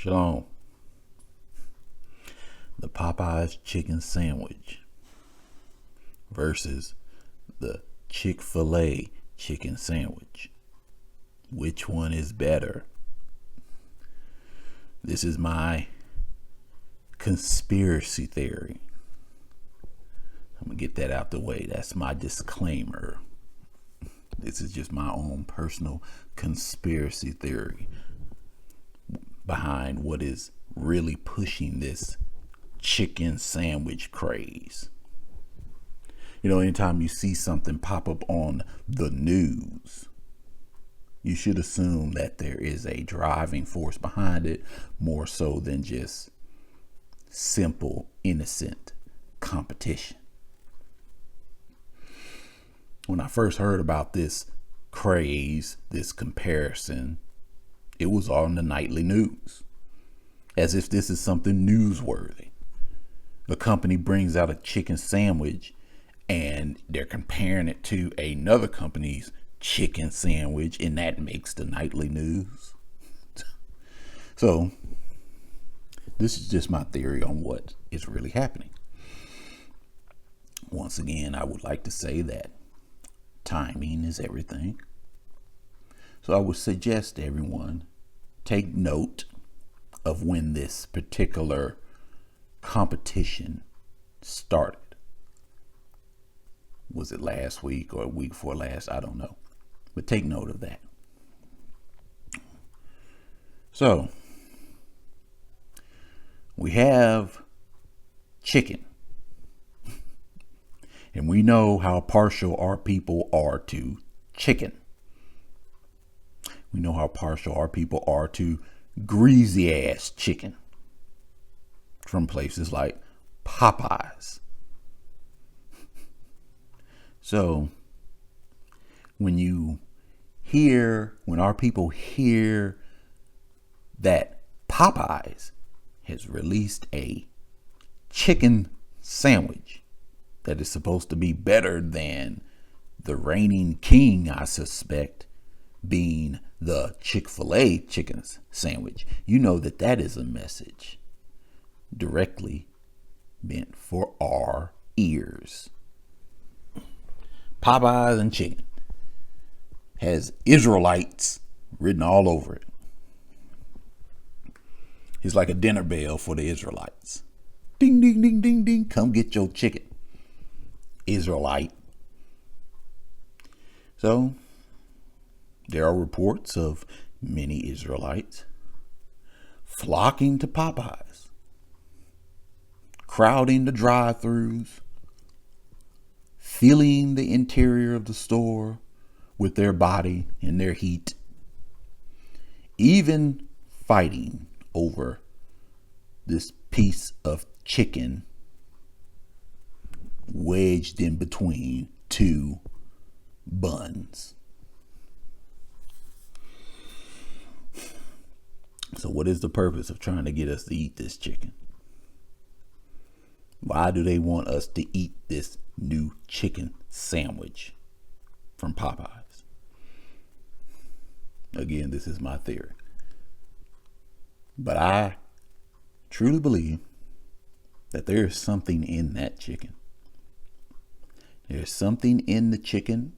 Shalom. The Popeye's chicken sandwich versus the Chick-fil-A chicken sandwich. Which one is better? This is my conspiracy theory. I'm going to get that out the way. That's my disclaimer. This is just my own personal conspiracy theory behind what is really pushing this chicken sandwich craze. You know, anytime you see something pop up on the news, you should assume that there is a driving force behind it, more so than just simple, innocent competition. When I first heard about this craze, this comparison, it was on the nightly news, as if this is something newsworthy. The company brings out a chicken sandwich and they're comparing it to another company's chicken sandwich, and that makes the nightly news. So this is just my theory on what is really happening. Once again, I would like to say that timing is everything. So I would suggest everyone take note of when this particular competition started. Was it last week or a week before last? I don't know. But take note of that. So we have chicken. And we know how partial our people are to chicken. We know how partial our people are to greasy ass chicken from places like Popeyes. So when our people hear that Popeyes has released a chicken sandwich that is supposed to be better than the reigning king, I suspect, being the Chick-fil-A chicken sandwich, you know that that is a message directly meant for our ears. Popeyes and chicken has Yisra'elites written all over it. It's like a dinner bell for the Israelites. Ding, ding, ding, ding, ding. Come get your chicken, Yisra'elite. So there are reports of many Israelites flocking to Popeyes, crowding the drive-thrus, filling the interior of the store with their body and their heat, even fighting over this piece of chicken wedged in between two buns. So what is the purpose of trying to get us to eat this chicken? Why do they want us to eat this new chicken sandwich from Popeyes? Again, this is my theory. But I truly believe that there is something in that chicken. There's something in the chicken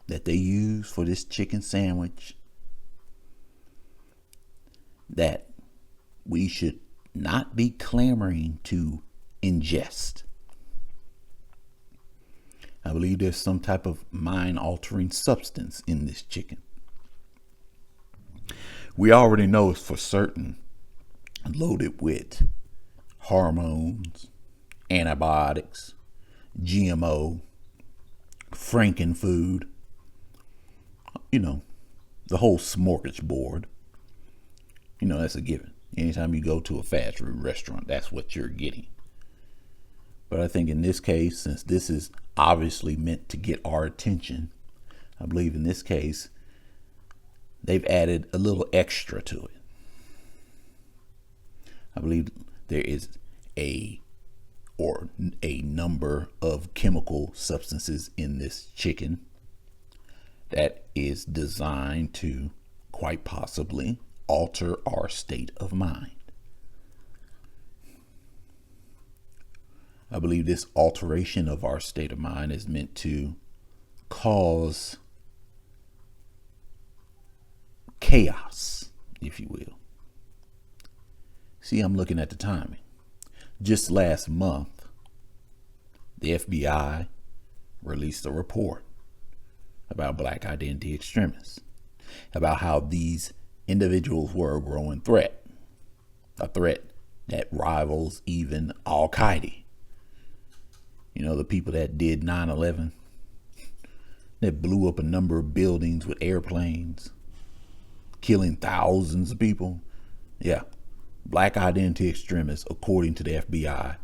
that they use for this chicken sandwich that we should not be clamoring to ingest. I believe there's some type of mind-altering substance in this chicken. We already know it's for certain loaded with hormones, antibiotics, GMO, Frankenfood, you know, the whole smorgasbord. You know, that's a given. Anytime you go to a fast food restaurant, that's what you're getting. But I think in this case, since this is obviously meant to get our attention, I believe in this case, they've added a little extra to it. I believe there is a number of chemical substances in this chicken that is designed to quite possibly alter our state of mind. I believe this alteration of our state of mind is meant to cause chaos, if you will. See, I'm looking at the timing. Just last month, the FBI released a report about black identity extremists, about how these individuals were a growing threat, a threat that rivals even Al-Qaeda. You know, the people that did 9/11, that blew up a number of buildings with airplanes, killing thousands of people. Yeah, black identity extremists, according to the FBI,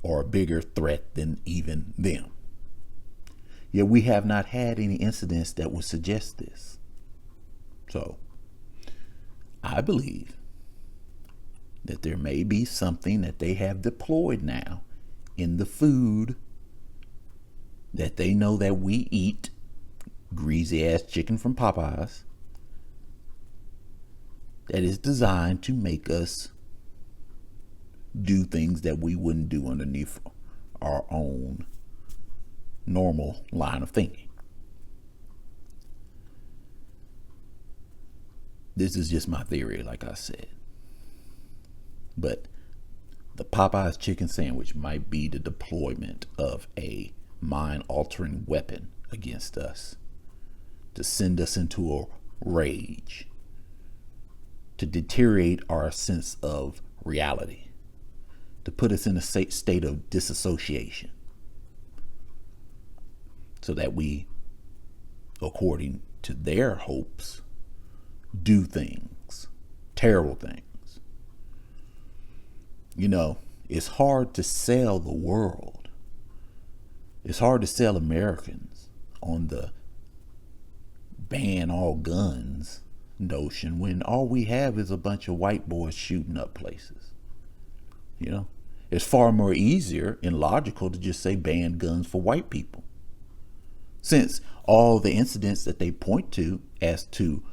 are a bigger threat than even them. Yet we have not had any incidents that would suggest this. So, I believe that there may be something that they have deployed now in the food that they know that we eat, greasy ass chicken from Popeyes, that is designed to make us do things that we wouldn't do underneath our own normal line of thinking. This is just my theory, like I said. But the Popeyes chicken sandwich might be the deployment of a mind-altering weapon against us to send us into a rage, to deteriorate our sense of reality, to put us in a state of disassociation, so that we, according to their hopes, do things, terrible things. You know, it's hard to sell the world. It's hard to sell Americans on the ban all guns notion when all we have is a bunch of white boys shooting up places. You know, it's far more easier and logical to just say ban guns for white people, since all the incidents that they point to as to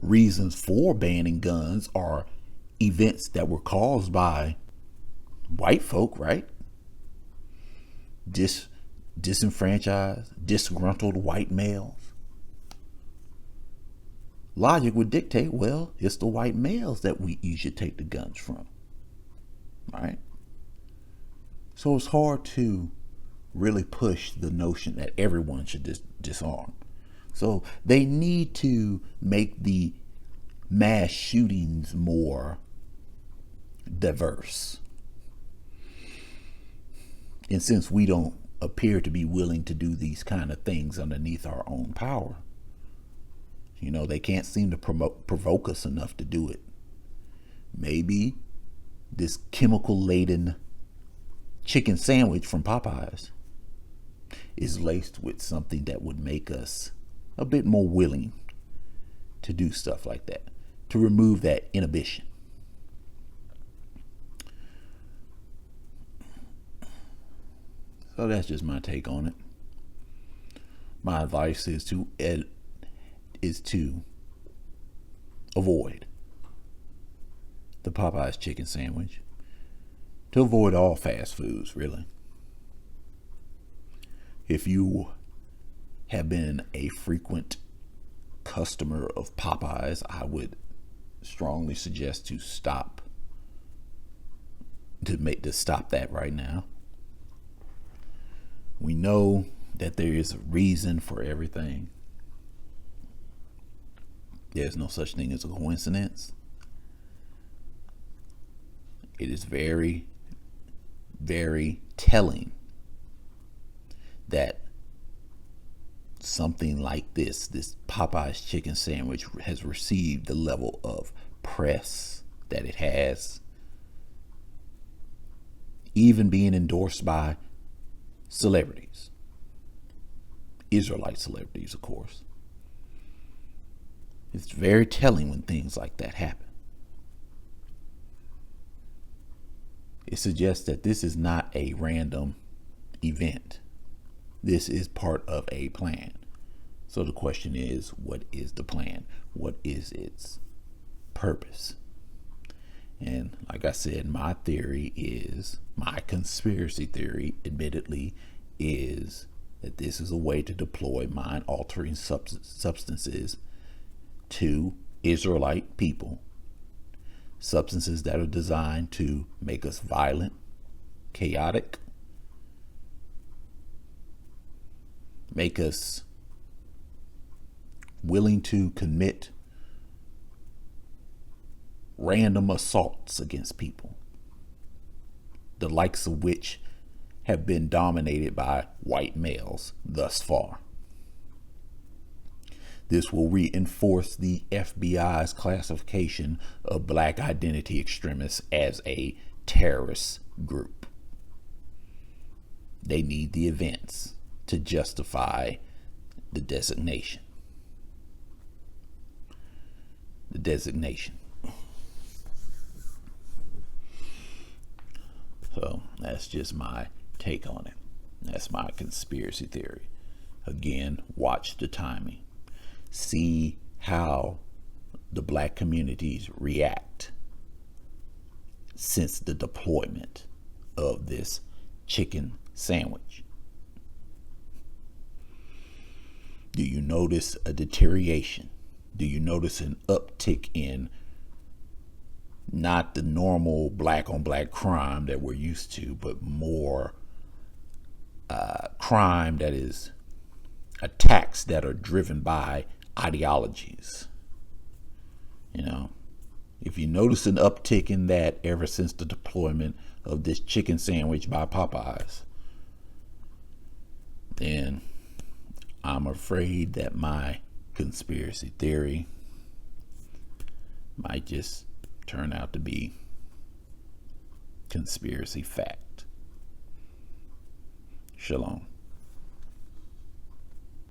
reasons for banning guns are events that were caused by white folk, right? Disenfranchised, disgruntled white males. Logic would dictate, well, it's the white males that you should take the guns from, right? So it's hard to really push the notion that everyone should disarm. So they need to make the mass shootings more diverse. And since we don't appear to be willing to do these kind of things underneath our own power, you know, they can't seem to provoke us enough to do it. Maybe this chemical-laden chicken sandwich from Popeyes is laced with something that would make us a bit more willing to do stuff like that, to remove that inhibition. So that's just my take on it. My advice is to avoid the Popeyes chicken sandwich, to avoid all fast foods, really. If you have been a frequent customer of Popeyes, I would strongly suggest to stop that right now. We know that there is a reason for everything. There's no such thing as a coincidence. It is very, very telling that something like this Popeyes chicken sandwich has received the level of press that it has, even being endorsed by celebrities, Yisra'elite celebrities, of course. It's very telling when things like that happen. It suggests that this is not a random event. This is part of a plan. So the question is, what is the plan? What is its purpose? And like I said, my conspiracy theory, admittedly, is that this is a way to deploy mind altering substances to Israelite people. Substances that are designed to make us violent, chaotic, make us willing to commit random assaults against people, the likes of which have been dominated by white males thus far. This will reinforce the FBI's classification of black identity extremists as a terrorist group. They need the events to justify the designation. So that's just my take on it. That's my conspiracy theory. Again, watch the timing. See how the black communities react since the deployment of this chicken sandwich. Do you notice a deterioration? Do you notice an uptick in not the normal black on black crime that we're used to, but more crime that is attacks that are driven by ideologies? You know, if you notice an uptick in that ever since the deployment of this chicken sandwich by Popeyes, then I'm afraid that my conspiracy theory might just turn out to be conspiracy fact. Shalom.